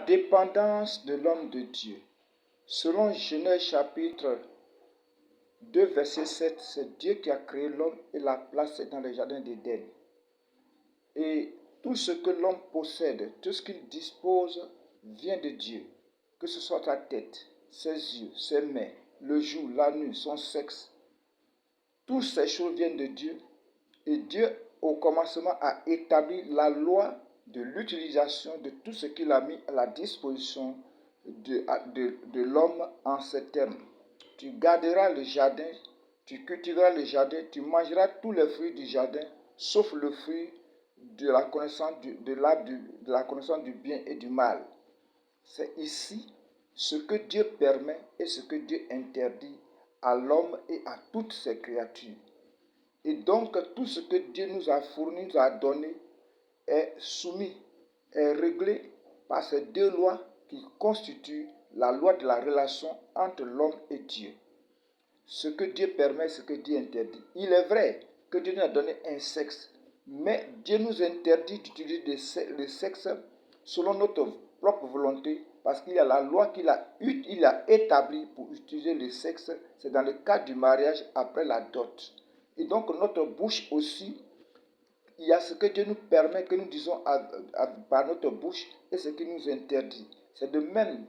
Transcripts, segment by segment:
Dépendance de l'homme de Dieu. Selon Genèse chapitre 2, verset 7, c'est Dieu qui a créé l'homme et l'a placé dans le jardin d'Éden. Et tout ce que l'homme possède, tout ce qu'il dispose, vient de Dieu. Que ce soit sa tête, ses yeux, ses mains, le jour, la nuit, son sexe. Toutes ces choses viennent de Dieu. Et Dieu, au commencement, a établi la loi de l'utilisation de tout ce qu'il a mis à la disposition de l'homme en ces termes. Tu garderas le jardin, tu cultiveras le jardin, tu mangeras tous les fruits du jardin, sauf le fruit de la connaissance de la connaissance du bien et du mal. C'est ici ce que Dieu permet et ce que Dieu interdit à l'homme et à toutes ses créatures. Et donc, tout ce que Dieu nous a fourni, nous a donné, est soumis, est réglé par ces deux lois qui constituent la loi de la relation entre l'homme et Dieu. Ce que Dieu permet, ce que Dieu interdit. Il est vrai que Dieu nous a donné un sexe, mais Dieu nous interdit d'utiliser le sexe selon notre propre volonté, parce qu'il y a la loi qu'il a établie pour utiliser le sexe, c'est dans le cadre du mariage après la dot. Et donc notre bouche aussi, il y a ce que Dieu nous permet, que nous disons par notre bouche, et ce qui nous interdit. C'est de même,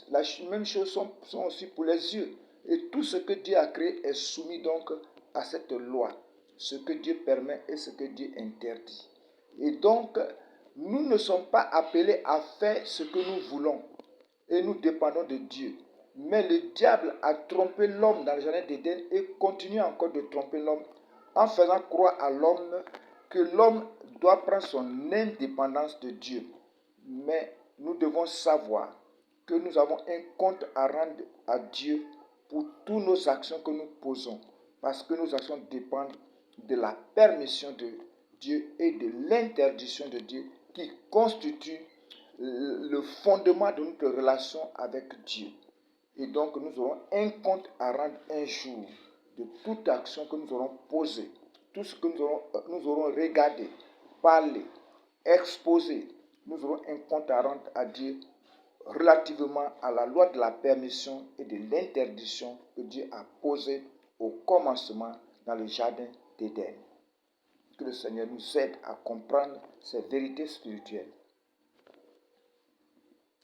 la même chose sont aussi pour les yeux. Et tout ce que Dieu a créé est soumis donc à cette loi. Ce que Dieu permet et ce que Dieu interdit. Et donc, nous ne sommes pas appelés à faire ce que nous voulons. Et nous dépendons de Dieu. Mais le diable a trompé l'homme dans le jardin d'Éden et continue encore de tromper l'homme en faisant croire à l'homme que l'homme doit prendre son indépendance de Dieu. Mais nous devons savoir que nous avons un compte à rendre à Dieu pour toutes nos actions que nous posons, parce que nos actions dépendent de la permission de Dieu et de l'interdiction de Dieu qui constitue le fondement de notre relation avec Dieu. Et donc nous aurons un compte à rendre un jour de toute action que nous aurons posée, tout ce que nous aurons regardé, parlé, exposé. Nous aurons un compte à rendre à Dieu relativement à la loi de la permission et de l'interdiction que Dieu a posée au commencement dans le jardin d'Éden. Que le Seigneur nous aide à comprendre ces vérités spirituelles.